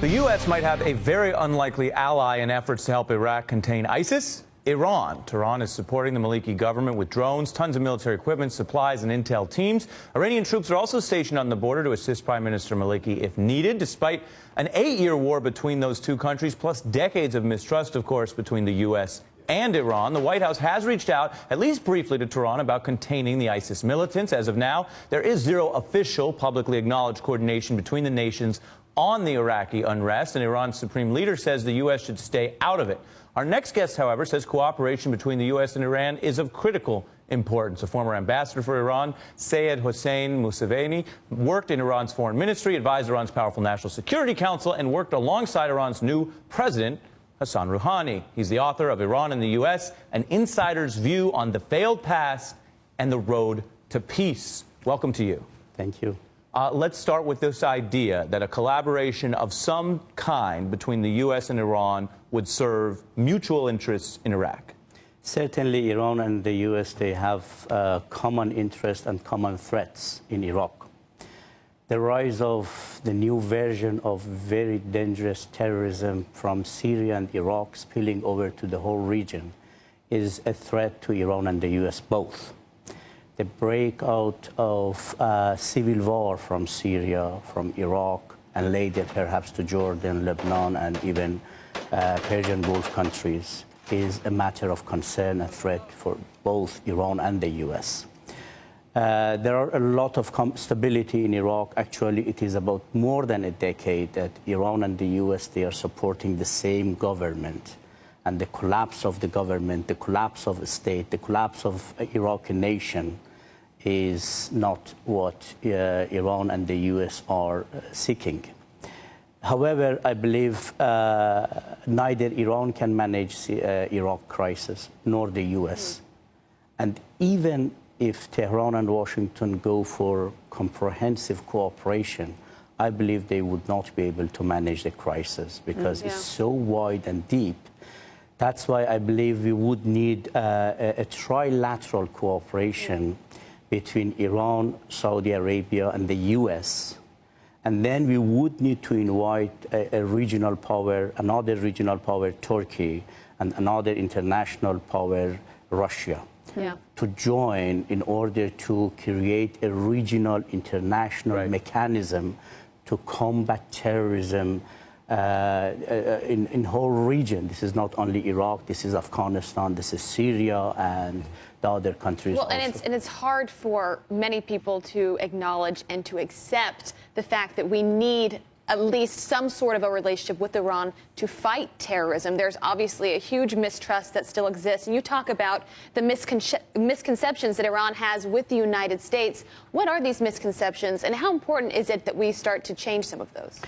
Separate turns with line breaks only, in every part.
The U.S. might have a very unlikely ally in efforts to help Iraq contain ISIS. Iran. Tehran is supporting the Maliki government with drones, tons of military equipment, supplies, and intel teams. Iranian troops are also stationed on the border to assist Prime Minister Maliki if needed, despite an 8-year war between those two countries, plus decades of mistrust, of course, between the U.S. and Iran. The White House has reached out, at least briefly, to Tehran about containing the ISIS militants. As of now, there is zero official, publicly acknowledged coordination between the nations on the Iraqi unrest, and Iran's supreme leader says the U.S. should stay out of it. Our next guest, however, says cooperation between the U.S. and Iran is of critical importance. A former ambassador for Iran, Syed Hossein Mousavian, worked in Iran's foreign ministry, advised Iran's powerful National Security Council, and worked alongside Iran's new president, Hassan Rouhani. He's the author of Iran and the U.S., An Insider's View on the Failed Past and the Road to Peace. Welcome to you.
Thank you.
Let's start with this idea that a collaboration of some kind between the U.S. and Iran would serve mutual interests in Iraq.
Certainly, Iran and the U.S., they have common interests and common threats in Iraq. The rise of the new version of very dangerous terrorism from Syria and Iraq spilling over to the whole region is a threat to Iran and the U.S. both. The breakout of civil war from Syria, from Iraq, and later perhaps to Jordan, Lebanon, and even Persian Gulf countries is a matter of concern and threat for both Iran and the U.S. There are a lot of stability in Iraq. Actually, it is about more than a decade that Iran and the U.S., they are supporting the same government. And the collapse of the government, the collapse of the state, the collapse of Iraqi nation is not what Iran and the U.S. are seeking. However, I believe neither Iran can manage the Iraq crisis nor the U.S. And even if Tehran and Washington go for comprehensive cooperation, I believe they would not be able to manage the crisis because it's so wide and deep. That's why I believe we would need a trilateral cooperation between Iran, Saudi Arabia, and the U.S. And then we would need to invite a regional power, another regional power, Turkey, and another international power, Russia, to join in order to create a regional international mechanism to combat terrorism in whole region. This is not only Iraq, this is Afghanistan, this is Syria, and the other countries.
Well, and it's hard for many people to acknowledge and to accept the fact that we need at least some sort of a relationship with Iran to fight terrorism. There's obviously a huge mistrust that still exists. And you talk about the misconceptions that Iran has with the United States. What are these misconceptions, and how important is it that we start to change some of those?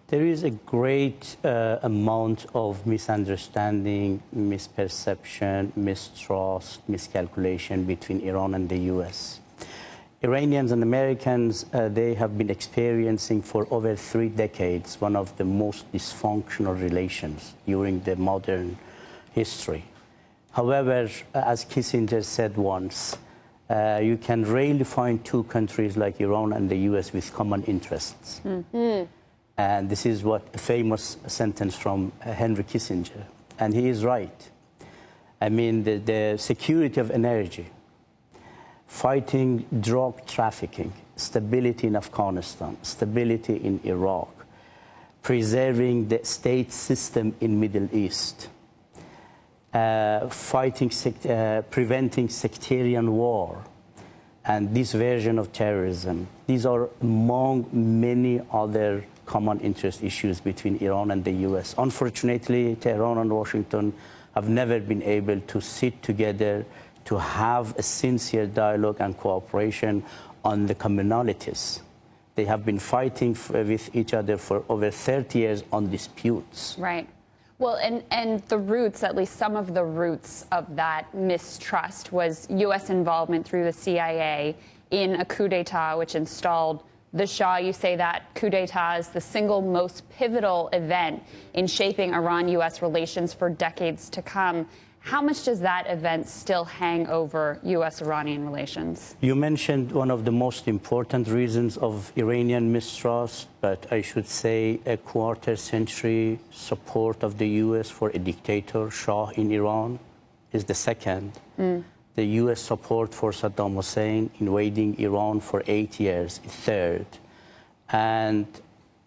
There is a great amount of misunderstanding, misperception, mistrust, miscalculation between Iran and the U.S. Iranians and Americans, they have been experiencing for over 3 decades one of the most dysfunctional relations during the modern history. However, as Kissinger said once, you can rarely find two countries like Iran and the U.S. with common interests. And this is what a famous sentence from Henry Kissinger. And he is right. I mean, the security of energy, fighting drug trafficking, stability in Afghanistan, stability in Iraq, preserving the state system in Middle East, preventing sectarian war, and this version of terrorism. These are among many other common interest issues between Iran and the U.S. Unfortunately, Tehran and Washington have never been able to sit together to have a sincere dialogue and cooperation on the commonalities. They have been fighting with each other for over 30 years on disputes.
Right. Well, and the roots, at least some of the roots of that mistrust was U.S. involvement through the CIA in a coup d'etat which installed the Shah. You say that coup d'etat is the single most pivotal event in shaping Iran-U.S. relations for decades to come. How much does that event still hang over U.S.-Iranian relations?
You mentioned one of the most important reasons of Iranian mistrust, but I should say a quarter-century support of the U.S. for a dictator, Shah, in Iran, is the second. The U.S. support for Saddam Hussein invading Iran for 8 years, third. And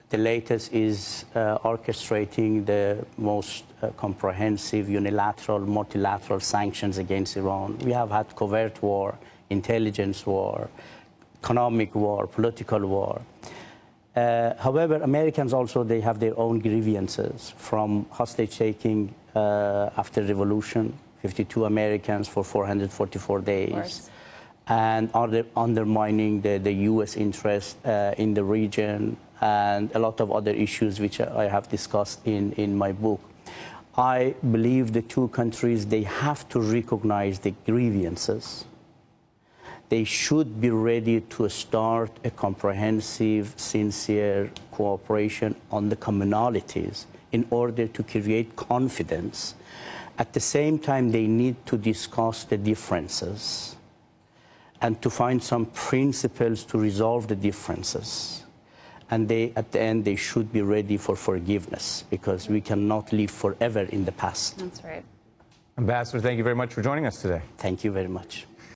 the latest is orchestrating the most comprehensive unilateral, multilateral sanctions against Iran. We have had covert war, intelligence war, economic war, political war. However, Americans also, they have their own grievances from hostage-taking after revolution, 52 Americans for 444 days. And undermining the U.S. interest in the region, and a lot of other issues which I have discussed in my book. I believe the two countries, they have to recognize the grievances. They should be ready to start a comprehensive, sincere cooperation on the commonalities in order to create confidence. At the same time, they need to discuss the differences and to find some principles to resolve the differences. And at the end, they should be ready for forgiveness, because we cannot live forever in the past.
That's right.
Ambassador, thank you very much for joining us today.
Thank you very much.